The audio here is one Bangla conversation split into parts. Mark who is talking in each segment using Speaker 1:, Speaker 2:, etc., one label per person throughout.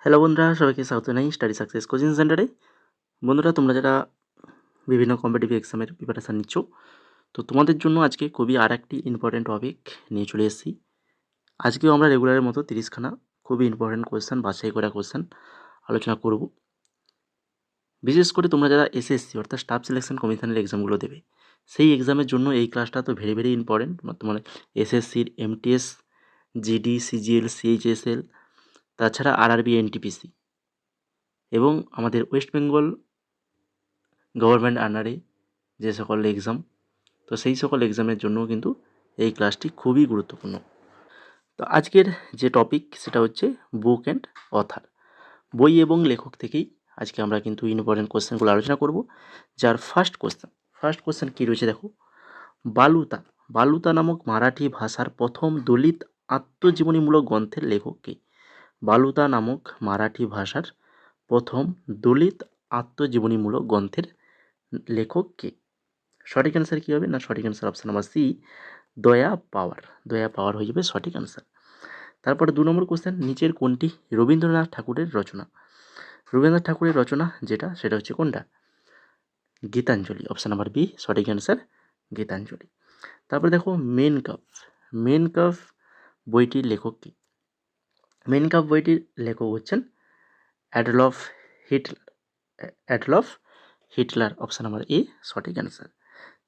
Speaker 1: হ্যালো বন্ধুরা, সবাইকে স্বাগত জানাই স্টাডি সাকসেস কোচিং সেন্টারে। বন্ধুরা, তোমরা যারা বিভিন্ন কম্পিটিটিভ এক্সামের প্রিপারেশান নিচ্ছ, তো তোমাদের জন্য আজকে খুবই আর একটি ইম্পর্টেন্ট টপিক নিয়ে চলে এসেছি। আজকেও আমরা রেগুলারের মতো 30খানা খুবই ইম্পর্টেন্ট কোয়েশ্চেন, বাছাই করা কোয়েশ্চেন আলোচনা করব। বিশেষ করে তোমরা যারা এসএসসি অর্থাৎ স্টাফ সিলেকশন কমিশনের এক্সামগুলো দেবে, সেই এক্সামের জন্য এই ক্লাসটা তো ভেরি ভেরি ইম্পর্টেন্ট। তোমার এসএসসির এমটিএস, জিডি, সিজিএল, সিএইচএসএল, তাছাড়া আরআরবি, এনটিপিসি এবং আমাদের ওয়েস্ট বেঙ্গল গভর্নমেন্ট আন্ডারে যে সকল এক্সাম, তো সেই সকল এক্সামের জন্য কিন্তু এই ক্লাসটি খুবই গুরুত্বপূর্ণ। তো আজকের যে টপিক সেটা হচ্ছে বুক অ্যান্ড অথার, বই এবং লেখক থেকেই আজকে আমরা কিন্তু ইম্পর্টেন্ট কোশ্চেনগুলো আলোচনা করব। যার ফার্স্ট কোশ্চেন কী রয়েছে দেখো, বালুতা বালুতা নামক মারাঠি ভাষার প্রথম দলিত আত্মজীবনীমূলক গ্রন্থের লেখক কে? বালুতা নামক মারাঠি ভাষার প্রথম দলিত আত্মজীবনীমূলক গ্রন্থের লেখক কে? সঠিক অ্যান্সার কী হবে না, সঠিক অ্যান্সার অপশান নাম্বার সি, দয়া পাওয়ার হয়ে যাবে সঠিক অ্যান্সার। তারপরে 2 নম্বর কোশ্চেন, নিচের কোনটি রবীন্দ্রনাথ ঠাকুরের রচনা? রবীন্দ্রনাথ ঠাকুরের রচনা সেটা হচ্ছে কোনটা? গীতাঞ্জলি, অপশান নাম্বার বি সঠিক অ্যান্সার, গীতাঞ্জলি। তারপরে দেখো মেন কাপ বইটির লেখক কি? মেন কাপ বইটির লেখক হচ্ছেন Adolf Hitler, option number A সঠিক অ্যান্সার।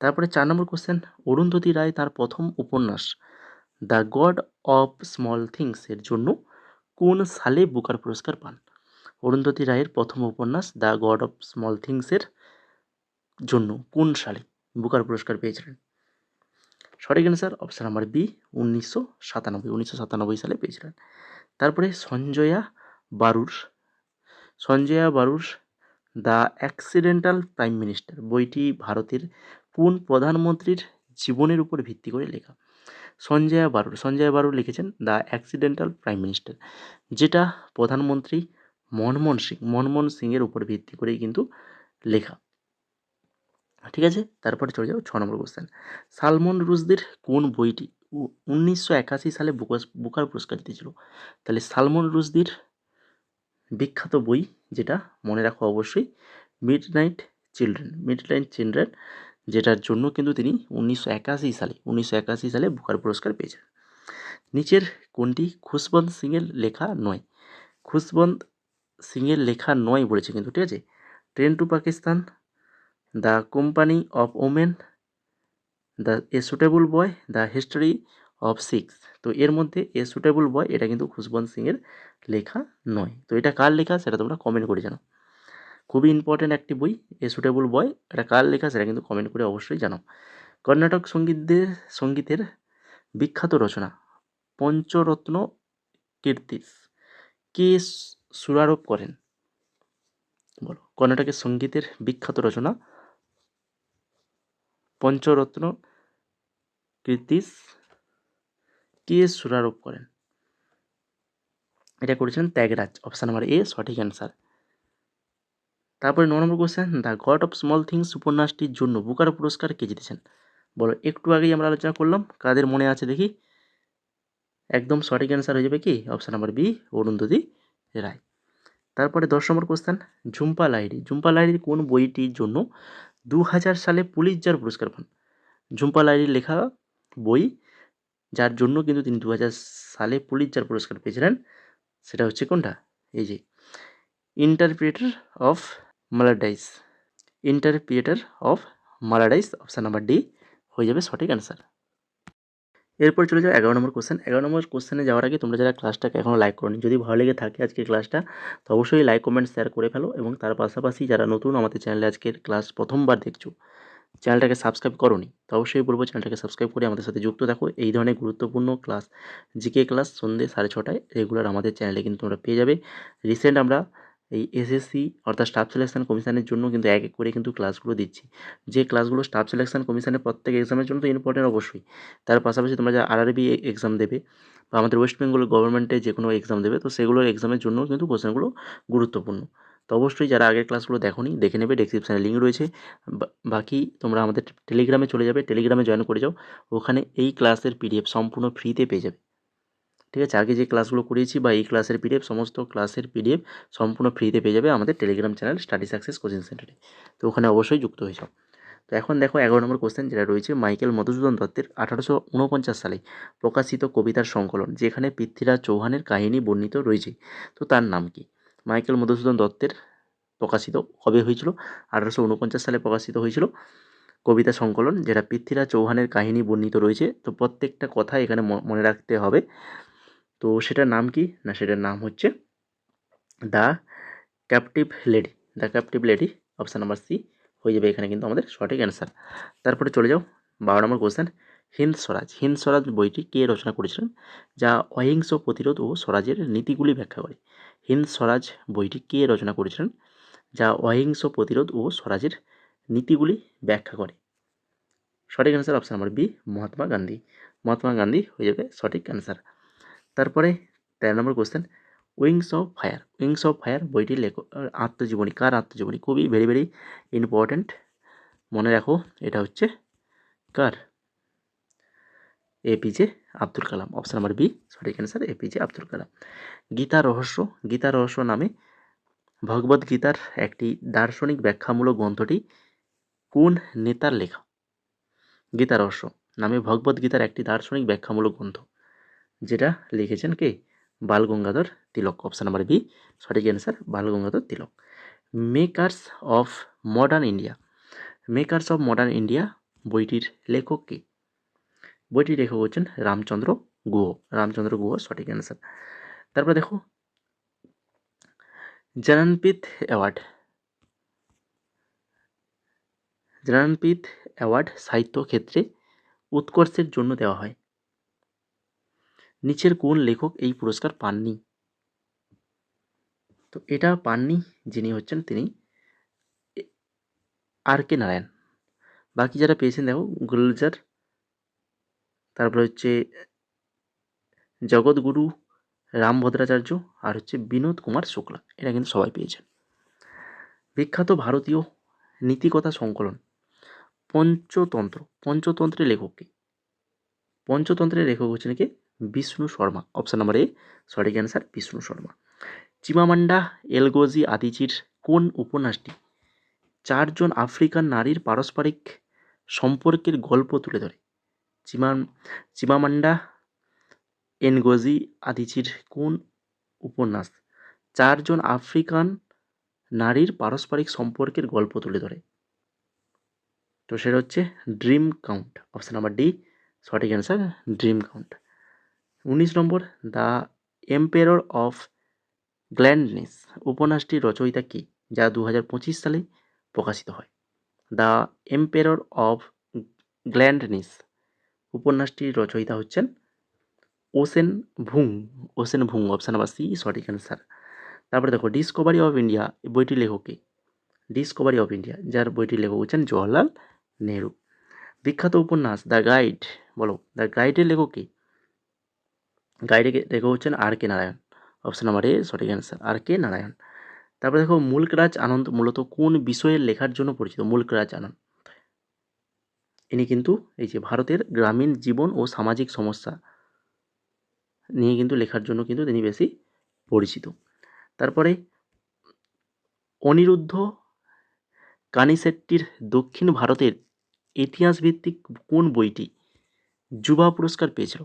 Speaker 1: তারপরে 4 নম্বর কোশ্চেন, অরুন্ধতী রায় তার প্রথম উপন্যাস the god of small things এর জন্য কোন সালে বুকার পুরস্কার পান? অরুন্ধতী রায়ের প্রথম উপন্যাস দ্য গড অফ স্মল থিংসের জন্য কোন সালে বুকার পুরস্কার পেয়েছিলেন? সঠিক অ্যান্সার অপশান নাম্বার বি 1997 সালে পেয়েছিলেন। তারপরে Sanjaya বারুর the accidental prime minister বইটি ভারতের কোন প্রধানমন্ত্রীর জীবনের উপর ভিত্তি করে লেখা? সঞ্জয়া বারুর লিখেছেন দ্য অ্যাক্সিডেন্টাল প্রাইম মিনিস্টার, যেটা প্রধানমন্ত্রী মনমোহন সিংয়ের উপর ভিত্তি করেই কিন্তু লেখা। ঠিক আছে, তারপরে চলে যাও 6 নম্বর কোশ্চেন, সালমান রুশদির কোন বইটি 1981 সালে বুকার পুরস্কার জিতেছিল? তাহলে সালমান রুশদির বিখ্যাত বই, যেটা মনে রাখো অবশ্যই, মিডনাইট চিলড্রেন, যেটার জন্য কিন্তু তিনি 1981 সালে বুকার পুরস্কার পেয়েছেন। নিচের কোনটি খুশবন্ত সিংয়ের লেখা নয়? খুশবন্ত সিংয়ের লেখা নয় বলেছে কিন্তু, ঠিক আছে। Train to Pakistan, the company of women, a suitable boy, the history of six. তো এর মধ্যে এ সুটেবল বয় এটা কিন্তু খুশবন্ত সিংয়ের লেখা নয়। তো এটা কার লেখা সেটা তোমরা কমেন্ট করে জানাও। খুবই ইম্পর্টেন্ট একটি বই এ সুটেবল বয়, এটা কার লেখা সেটা কিন্তু কমেন্ট করে অবশ্যই জানাও। কর্ণাটক সঙ্গীতের বিখ্যাত রচনা পঞ্চরত্ন কীর্তিস কে সুরারোপ করেন? বলো, কর্ণাটকের সঙ্গীতের বিখ্যাত রচনা পঞ্চরত্ন কীর্তিস কে সুরারোপ করেন? এটা করেছিলেন ত্যাগরাজ, অপশান নাম্বার এ সঠিক অ্যান্সার। তারপরে 9 নম্বর question, the god of small things উপন্যাসটির জন্য বুকার পুরস্কার কে জিতেছেন? বলো, একটু আগেই আমরা আলোচনা করলাম, কাদের মনে আছে দেখি? একদম সঠিক অ্যান্সার হয়ে যাবে কি option number B, Arundhati Roy. তারপরে 10 নম্বর কোশ্চেন, ঝুম্পা লাহিড়ী কোন বইটির জন্য 2000 সালে পুলিৎজার পুরস্কার পান? ঝুম্পা লাহিড়ীর লেখা বই, যার জন্য কিন্তু তিনি 2000 সালে পুলিৎজার পুরস্কার পেয়েছিলেন, সেটা হচ্ছে কোনটা? এই যে interpreter of maladies, option number D হয়ে যাবে সঠিক অ্যান্সার। এরপর চলে যাও 11 নম্বর কোশ্চেন। 11 নম্বর কোশ্চেনে যাওয়ার আগে তোমরা যারা ক্লাসটাকে এখনও লাইক করোনি, যদি ভালো লেগে থাকে আজকের ক্লাসটা, তো অবশ্যই লাইক, কমেন্ট, শেয়ার করে ফেলো। এবং তার পাশাপাশি যারা নতুন আমাদের চ্যানেলে আজকের ক্লাস প্রথমবার দেখছো, চ্যানেলটাকে সাবস্ক্রাইব করোনি, তো অবশ্যই বলবো চ্যানেলটাকে সাবস্ক্রাইব করে আমাদের সাথে যুক্ত থাকো। এই ধরনের গুরুত্বপূর্ণ ক্লাস, জিকে ক্লাস সন্ধ্যে 6:30 রেগুলার আমাদের চ্যানেলে কিন্তু তোমরা পেয়ে যাবে। রিসেন্ট আমরা এই এসএসসি অর্থাৎ স্টাফ সিলেকশন কমিশনের জন্য কিন্তু এক এক করে কিন্তু ক্লাসগুলো দিচ্ছি। যে ক্লাসগুলো স্টাফ সিলেকশন কমিশনের প্রত্যেক এক্সামের জন্য তো ইম্পর্টেন্ট অবশ্যই, তার পাশাপাশি তোমরা যারা আরআরবি এক্সাম দেবে বা আমাদের ওয়েস্ট বেঙ্গল গভর্নমেন্টের যে কোনো এক্সাম দেবে, তো সেগুলোর এক্সামের জন্য কিন্তু কোশ্চেনগুলো গুরুত্বপূর্ণ। তো অবশ্যই যারা আগের ক্লাসগুলো দেখোনি দেখে নেবে, ডেসক্রিপশানে লিঙ্ক রয়েছে। বাকি তোমরা আমাদের টেলিগ্রামে চলে যাবে, টেলিগ্রামে জয়েন করে যাও, ওখানে এই ক্লাসের পিডিএফ সম্পূর্ণ ফ্রিতে পেয়ে যাবে। ঠিক আছে, আগে যে ক্লাসগুলো করিয়েছি বা এই ক্লাসের পিডিএফ, সমস্ত ক্লাসের পিডিএফ সম্পূর্ণ ফ্রিতে পেয়ে যাবে আমাদের Telegram channel study success coaching সেন্টারে। তো ওখানে অবশ্যই যুক্ত হয়ে যাও। তো এখন দেখো 11 নম্বর কোশ্চেন যেটা রয়েছে, মাইকেল মধুসূদন দত্তের 1849 সালে প্রকাশিত কবিতার সংকলন যেখানে পৃথ্বীরাজ চৌহানের কাহিনী বর্ণিত রয়েছে, তো তার নাম কি? মাইকেল মধুসূদন দত্তের প্রকাশিত কবে হয়েছিল? 1849 সালে প্রকাশিত হয়েছিল কবিতা সংকলন যেটা পৃথ্বীরাজ চৌহানের কাহিনী বর্ণিত রয়েছে। তো প্রত্যেকটা কথা এখানে মনে রাখতে হবে। তো সেটার নাম কি না, সেটার নাম হচ্ছে the captive lady. The captive lady, option number C হয়ে যাবে এখানে কিন্তু আমাদের সঠিক অ্যান্সার। তারপরে চলে যাও 12 নম্বর কোশ্চেন, হিন্দ স্বরাজ। হিন্দ স্বরাজ বইটি কে রচনা করেছিলেন যা অহিংস প্রতিরোধ ও স্বরাজের নীতিগুলি ব্যাখ্যা করে? হিন্দ স্বরাজ বইটি কে রচনা করেছিলেন যা অহিংস প্রতিরোধ ও স্বরাজের নীতিগুলি ব্যাখ্যা করে? সঠিক answer option number B, Mahatma Gandhi. Mahatma Gandhi হয়ে যাবে সঠিক অ্যান্সার। তারপরে 13 নম্বর question, wings of fire. Wings of fire বইটির লেখক আত্মজীবনী, কার আত্মজীবনী? খুবই ভেরি ইম্পর্ট্যান্ট, মনে রাখো এটা হচ্ছে কার? APJ Abdul Kalam. Option number B সঠিক অ্যান্সার, এপিজে আব্দুল কালাম। গীতা রহস্য। গীতা রহস্য নামে ভগবদ গীতার একটি দার্শনিক ব্যাখ্যামূলক গ্রন্থটি কোন নেতার লেখা? গীতা রহস্য নামে ভগবদ গীতার একটি দার্শনিক ব্যাখ্যামূলক গ্রন্থ যেটা লিখেছেন কে? Bal Gangadhar Tilak. Option number B সঠিক answer, Bal Gangadhar Tilak. Makers of modern India. Makers of modern India বইটির লেখক কে? বইটির লেখক হচ্ছেন রামচন্দ্র গুহ। রামচন্দ্র গুহ সঠিক অ্যান্সার। তারপর দেখো জ্ঞানপীঠ অ্যাওয়ার্ড। জ্ঞানপীঠ অ্যাওয়ার্ড সাহিত্য ক্ষেত্রে উৎকর্ষের জন্য দেওয়া হয়। নিচের কোন লেখক এই পুরস্কার পাননি? তো এটা পাননি যিনি হচ্ছেন তিনি আর কে নারায়ণ। বাকি যারা পেয়েছেন দেখো গুলজার, তারপরে হচ্ছে জগৎগুরু রামভদ্রাচার্য, আর হচ্ছে বিনোদ কুমার শুক্লা, এরা কিন্তু সবাই পেয়েছেন। বিখ্যাত ভারতীয় নীতিকথা সংকলন পঞ্চতন্ত্র। পঞ্চতন্ত্রের লেখক কে? পঞ্চতন্ত্রের লেখক হচ্ছেন কে? Vishnu Sharma. Option number A সঠিক answer, Vishnu Sharma. Chimamanda Ngozi আদিচির কোন উপন্যাসটি 4 জন আফ্রিকান নারীর পারস্পরিক সম্পর্কের গল্প তুলে ধরে? চিমামান্ডা এনগোজি আদিচির কোন উপন্যাস 4 জন আফ্রিকান নারীর পারস্পরিক সম্পর্কের গল্প তুলে ধরে? তো সেটা হচ্ছে dream count. Option number D সঠিক অ্যান্সার, ড্রিম কাউন্ট। 19 নম্বর, দ্য এম্পেরর অফ গ্ল্যান্ডনেস উপন্যাসটির রচয়িতা কি যা 2025 সালে প্রকাশিত হয়? দ্য এম্পেরর অফ গ্ল্যান্ডনেস উপন্যাসটির রচয়িতা হচ্ছেন Ocean Vuong. Ocean Vuong, option number C সঠিক অ্যান্সার। তারপরে দেখো ডিসকভারি অফ ইন্ডিয়া বইটির লেখক কে? ডিসকভারি অফ ইন্ডিয়া যার বইটির লেখক হচ্ছেন জওয়াহরলাল নেহরু। বিখ্যাত উপন্যাস দ্য গাইড, বলো দ্য গাইডের লেখক কে? গাইডের লেখক হচ্ছেন আর কে নারায়ণ। অপশান নাম্বার এ সঠিক অ্যান্সার, আর কে নারায়ণ। তারপরে দেখো মুল্করাজ আনন্দ মূলত কোন বিষয়ের লেখার জন্য পরিচিত? মুল্করাজ আনন্দ ইনি কিন্তু এই যে ভারতের গ্রামীণ জীবন ও সামাজিক সমস্যা নিয়ে কিন্তু লেখার জন্য কিন্তু তিনি বেশি পরিচিত। তারপরে অনিরুদ্ধ কানিসেট্টির দক্ষিণ ভারতের ইতিহাস ভিত্তিক কোন বইটি যুবা পুরস্কার পেয়েছিল?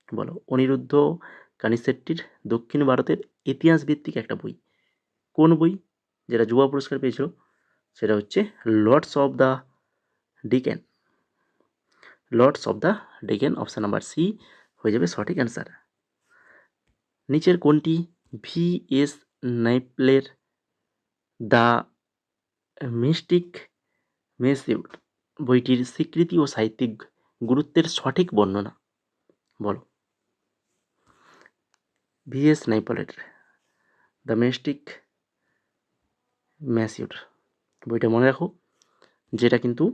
Speaker 1: বলো অনিরুদ্ধ কানিসেট্টির দক্ষিণ ভারতের ইতিহাস ভিত্তিক একটা বই, কোন বই যেটা যুবা পুরস্কার পেয়েছিল? সেটা হচ্ছে lords of the Deccan. Lords of the Deccan, option number C হয়ে যাবে সঠিক অ্যান্সার। নিচের কোনটি ভি.এস. নাইপলের দ্য মিস্টিক মেসিউড বইটির স্বীকৃতি ও সাহিত্যিক গুরুত্বের সঠিক বর্ণনা? বলো ভি.এস. নাইপলের দ্য মিস্টিক ম্যাসিউড বইটা মনে রাখো, যেটা কিন্তু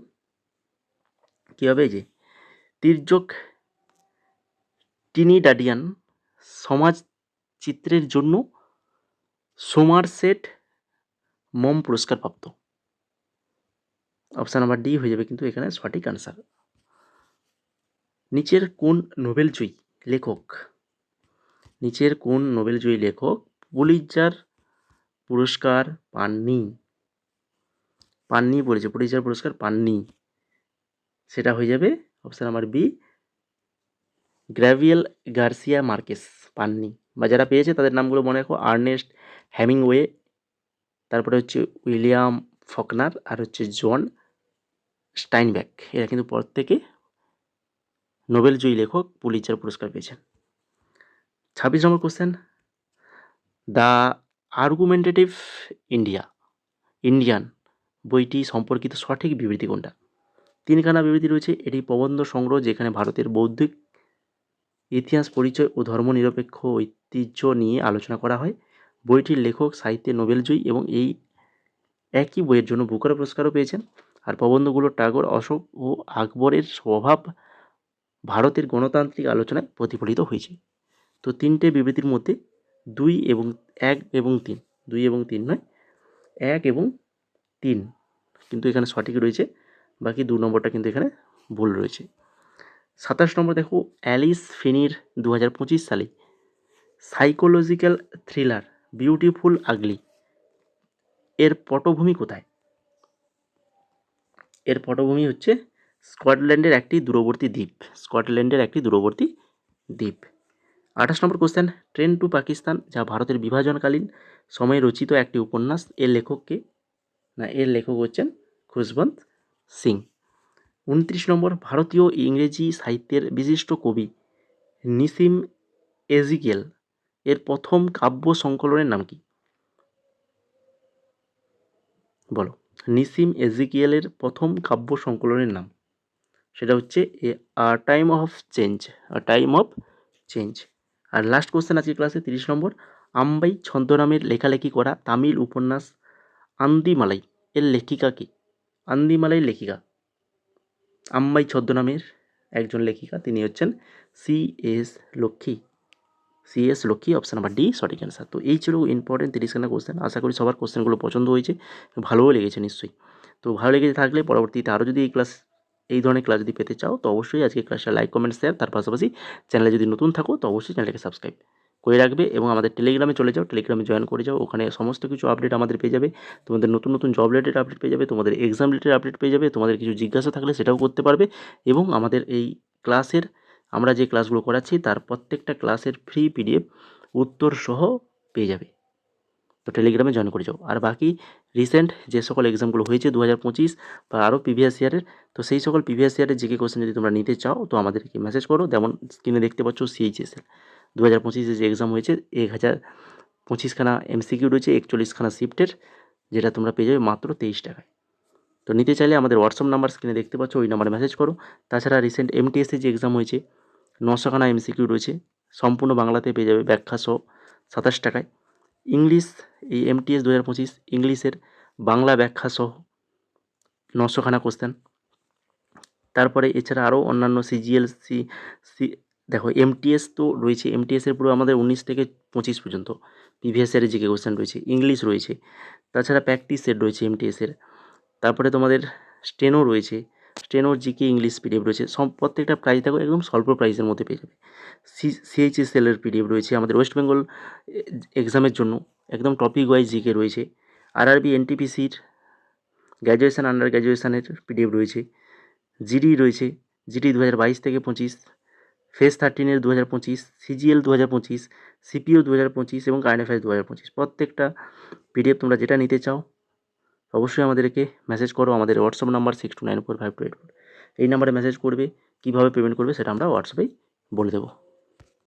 Speaker 1: কী হবে, এই যে তির্যক টিনিডাডিয়ান সমাজ চিত্রের জন্য সোমারসেট মম পুরস্কার প্রাপ্ত। অপশান নাম্বার ডি হয়ে যাবে কিন্তু এখানে সঠিক আনসার। নিচের কোন নোবেল জয়ী লেখক নিচের কোন নোবেলজয়ী লেখক পুলিৎজার পুরস্কার পাননি? বলেছে, পুলিৎজার পুরস্কার পাননি, সেটা হয়ে যাবে option number B, Gabriel Garcia Marquez পাননি। বা যারা পেয়েছে তাদের নামগুলো মনে রাখো, আর্নেস্ট হেমিংওয়ে, তারপরে হচ্ছে উইলিয়াম ফকনার, আর হচ্ছে জন স্টাইনব্যাক। এরা কিন্তু প্রত্যেকে নোবেলজয়ী লেখক, পুলিৎজার পুরস্কার পেয়েছেন। 26 নম্বর কোশ্চেন, দ্য আর্গুমেন্টেটিভ ইন্ডিয়ান বইটি সম্পর্কিত সঠিক বিবৃতি কোনটা? তিনখানা বিবৃতি রয়েছে। এটি প্রবন্ধ সংগ্রহ যেখানে ভারতের বৌদ্ধিক ইতিহাস, পরিচয় ও ধর্মনিরপেক্ষ ঐতিহ্য নিয়ে আলোচনা করা হয়। বইটির লেখক সাহিত্যে নোবেলজয়ী এবং এই একই বইয়ের জন্য বুকার পুরস্কারও পেয়েছেন। আর প্রবন্ধগুলো টাগোর, অশোক ও আকবরের স্বভাব ভারতের গণতান্ত্রিক আলোচনায় প্রতিফলিত হয়েছে। তো তিনটে বিবৃতির মধ্যে 2 এবং 1 এবং 3, 2 এবং 3 নয়, 1 এবং 3 কিন্তু এখানে সঠিক রয়েছে, বাকি 2 নম্বরটা কিন্তু এখানে ভুল রয়েছে। 27 নম্বর দেখো, অ্যালিস ফিনির 2025 সালে সাইকোলজিক্যাল থ্রিলার বিউটিফুল আগলি এর পটভূমি কোথায়? এর পটভূমি হচ্ছে স্কটল্যান্ডের একটি দূরবর্তী দ্বীপ। 28 নম্বর কোশ্চেন, ট্রেন টু পাকিস্তান, যা ভারতের বিভাজনকালীন সময়ে রচিত একটি উপন্যাস, এর লেখককে? না, এর লেখক হচ্ছেন খুশবন্ত সিং। 29 নম্বর, ভারতীয় ইংরেজি সাহিত্যের বিশিষ্ট কবি নিসিম এজিকেল এর প্রথম কাব্য সংকলনের নাম কি? বলো, নিসিম এজিকিয়েলের প্রথম কাব্য সংকলনের নাম? সেটা হচ্ছে আ টাইম অফ চেঞ্জ। আর লাস্ট কোশ্চেন আজকে ক্লাসে 30 নম্বর, আম্বাই ছদ্মনামের লেখালেখি করা তামিল উপন্যাস আন্দিমালাই এর লেখিকা কে? আন্দিমালাই লেখিকা আম্বাই ছদ্মনামের একজন লেখিকা, তিনি হচ্ছেন C.S. Lakshmi. Option number D সঠিক অ্যান্সার। তো এই ছিল ইম্পর্টেন্ট 30খানা কোশ্চেন। আশা করি সবার কোশ্চেনগুলো পছন্দ হয়েছে, ভালোও লেগেছে নিশ্চয়ই। তো ভালো লেগে থাকলে পরবর্তীতে আরও যদি এই ধরনের ক্লাস যদি পেতে চাও, তো অবশ্যই আজকে ক্লাসটা লাইক, কমেন্ট, শেয়ার, তার পাশাপাশি চ্যানেলে যদি নতুন থাকো তো অবশ্যই চ্যানেলটাকে সাবস্ক্রাইব করে রাখবে এবং আমাদের টেলিগ্রামে চলে যাও, টেলিগ্রামে জয়েন করে যাও। ওখানে সমস্ত কিছু আপডেট আমাদের পেয়ে যাবে, তোমাদের নতুন জব রিলেটেড আপডেট পেয়ে যাবে, তোমাদের এক্সাম রিলেটেড আপডেট পেয়ে যাবে, তোমাদের কিছু জিজ্ঞাসা থাকলে সেটাও করতে পারবে। এবং আমাদের এই ক্লাসের, আমরা যে ক্লাসগুলো করাচ্ছি তার প্রত্যেকটা ক্লাসের ফ্রি PDF উত্তর সহ পেয়ে যাবে। তো টেলিগ্রামে জয়েন করে যাও। আর বাকি রিসেন্ট যে সকল এক্সামগুলো হয়েছে 2025 বা আরও প্রিভিয়াস ইয়ারের, তো সেই সকল প্রিভিয়াস ইয়ারের জিকে কোশ্চেন যদি তোমরা নিতে চাও তো আমাদেরকে মেসেজ করো। যেমন স্ক্রিনে দেখতে পাচ্ছ CHSL 2025 যে এক্সাম হয়েছে, 1025খানা MCQ রয়েছে, 41খানা শিফটের, যেটা তোমরা পেয়ে যাবে মাত্র 23 টাকায়। তো নিতে চাইলে আমাদের হোয়াটসঅ্যাপ নাম্বার স্ক্রিনে দেখতে পাচ্ছ, ওই নাম্বারে মেসেজ করো। তাছাড়া রিসেন্ট MTS যে এক্সাম হয়েছে, 900খানা MCQ রয়েছে, সম্পূর্ণ বাংলাতে পেয়ে যাবে ব্যাখ্যা সহ 27 টাকায়। ইংলিশ, এই MTS 2025 ইংলিশের বাংলা ব্যাখ্যা সহ 900খানা কোশ্চেন। তারপরে এছাড়া আরও অন্যান্য CGL দেখো MTS তো রয়েছে, MTSের পুরো আমাদের 19 থেকে 25 পর্যন্ত প্রিভিয়াস ইয়ারের জিকে কোশ্চেন রয়েছে, ইংলিশ রয়েছে, তাছাড়া প্র্যাকটিস সেট রয়েছে MTSের, তারপরে তোমাদের স্টেনো রয়েছে, স্টেনোর জিকে ইংলিশ PDF রয়েছে। প্রত্যেকটা প্রাইস দেখো একদম স্বল্প প্রাইসের মধ্যে পেয়ে যাবে। CHSL এর PDF রয়েছে, আমাদের ওয়েস্ট বেঙ্গল এক্সামের জন্য একদম টপিক ওয়াইজ জিকে রয়েছে। RRB NTPCর গ্র্যাজুয়েশন, আন্ডার গ্র্যাজুয়েশনের PDF রয়েছে, জিডি রয়েছে, জিডি 2022 থেকে 25, ফেজ 13 2025, CGL 2025, CPO 2025 এবং কারেন্ট অ্যাফেয়ার্স 2025। প্রত্যেকটা PDF তোমরা যেটা নিতে চাও অবশ্যই আমাদেরকে মেসেজ করো। আমাদের হোয়াটসঅ্যাপ নাম্বার 62945284, এই নাম্বারে মেসেজ করবে। কীভাবে পেমেন্ট করবে সেটা আমরা হোয়াটসঅ্যাপেই বলে দেবো।